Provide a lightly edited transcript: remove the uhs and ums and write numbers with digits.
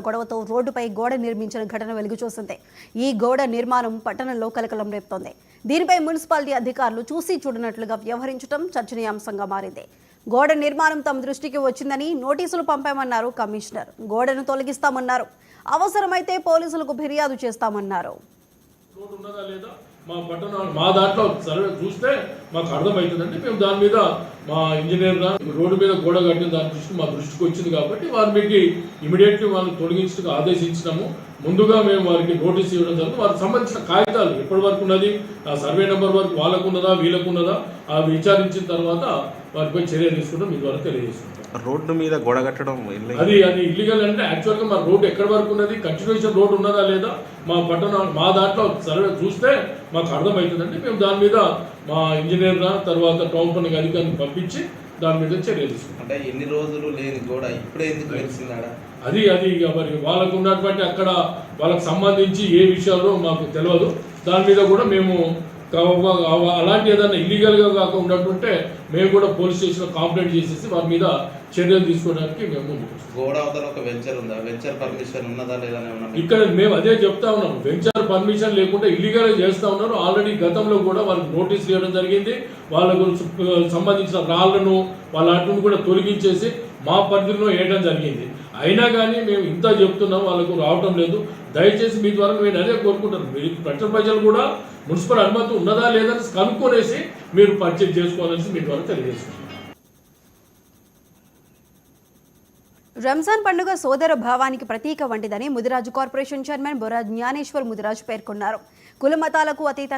గొడవతో రోడ్డుపై గోడ నిర్మించిన ఘటన వెలుగుచూసింది. ఈ గోడ నిర్మాణం పట్టణంలో కలకలం రేపుతోంది. దీనిపై మున్సిపాలిటీ అధికారులు చూసి చూడనట్లుగా వ్యవహరించడం చర్చనీయాంశంగా మారింది. గోడ నిర్మాణం తమ దృష్టికి వచ్చిందని నోటీసులు పంపామన్నారు కమిషనర్. గోడను తొలగిస్తామన్నారు. అవసరమైతే పోలీసులకు ఫిర్యాదు చేస్తామన్నారు. మా దాంట్లో సర్వే చూస్తే మాకు అర్థమవుతుందండి. మేము దాని మీద మా ఇంజనీర్ రోడ్డు మీద గోడ కట్టిన దాని దృష్టి మా దృష్టికి వచ్చింది కాబట్టి వారికి ఇమీడియట్లీ వాళ్ళని తొలగించడానికి ఆదేశించినాము. ముందుగా మేము వారికి నోటీస్ ఇవ్వడం జరుగుతుంది. వారికి సంబంధించిన కాగితాలు ఎప్పటి వరకు ఉన్నది, ఆ సర్వే నెంబర్ వరకు వాళ్ళకున్నదా వీళ్ళకున్నదా అవి విచారించిన తర్వాత వారిపై చర్య తీసుకుంటాం. మీ ద్వారా తెలియజేసుకుంటాం. రోడ్డు మీద గోడ కట్టడం అది ఇల్లీగల్ అంటే యాక్చువల్గా మా రోడ్డు ఎక్కడి వరకు ఉన్నది, కంటిన్యూషన్ రోడ్డు ఉన్నదా లేదా మా దాంట్లో సర్వే చూస్తే మాకు అర్థమవుతుందండి. మేము దాని మీద మా ఇంజనీర్ తర్వాత టౌన్ ప్లానింగ్ అధికారిని పంపించి దాని మీద చర్య తీసుకుంటాం. అంటే ఎన్ని రోజులు లేని గోడ ఇప్పుడే ఎందుకు తెలిసిందా? అది మరి వాళ్ళకు ఉన్నటువంటి అక్కడ వాళ్ళకి సంబంధించి ఏ విషయాల్లో మాకు తెలియదు. దాని మీద కూడా మేము అలాంటి ఏదైనా ఇల్లీగల్గా కాక ఉన్నట్టుంటే మేము కూడా పోలీస్ స్టేషన్లో కంప్లైంట్ చేసేసి వారి మీద చర్యలు తీసుకోవడానికి మేము గోడ అవతల ఒక వెంచర్ ఉందా? వెంచర్ పర్మిషన్ ఉన్నదా లేదా? ఇక్కడ మేము అదే చెప్తా ఉన్నాం. వెంచర్ పర్మిషన్ లేకుండా ఇల్లీగల్గా చేస్తూ ఉన్నారు. ఆల్రెడీ గతంలో కూడా వాళ్ళకి నోటీస్ ఇవ్వడం జరిగింది. వాళ్ళకు సంబంధించిన రాళ్లను వాళ్ళ అటును కూడా తొలగించేసి మా పరిధిలో వేయడం జరిగింది. అయినా కానీ మేము ఇంత చెప్తున్నాం, వాళ్ళకు రావటం లేదు. దయచేసి మీ ద్వారా నేను అదే కోరుకుంటాను. మీరు ప్రజలు కూడా మున్సిపల్ అనుమతి ఉన్నదా లేదని కనుక్కొనేసి మీరు పర్చేజ్ చేసుకోవాలని మీ ద్వారా తెలియజేస్తున్నాం. రంజాన్ పండుగ సోదర భావానికి ప్రతీక వంటిదని ముదిరాజు కార్పొరేషన్ చైర్మన్ బొరా జ్ఞానేశ్వర్ ముదిరాజు పేర్కొన్నారు. కుల మతాలకు అతీతంగా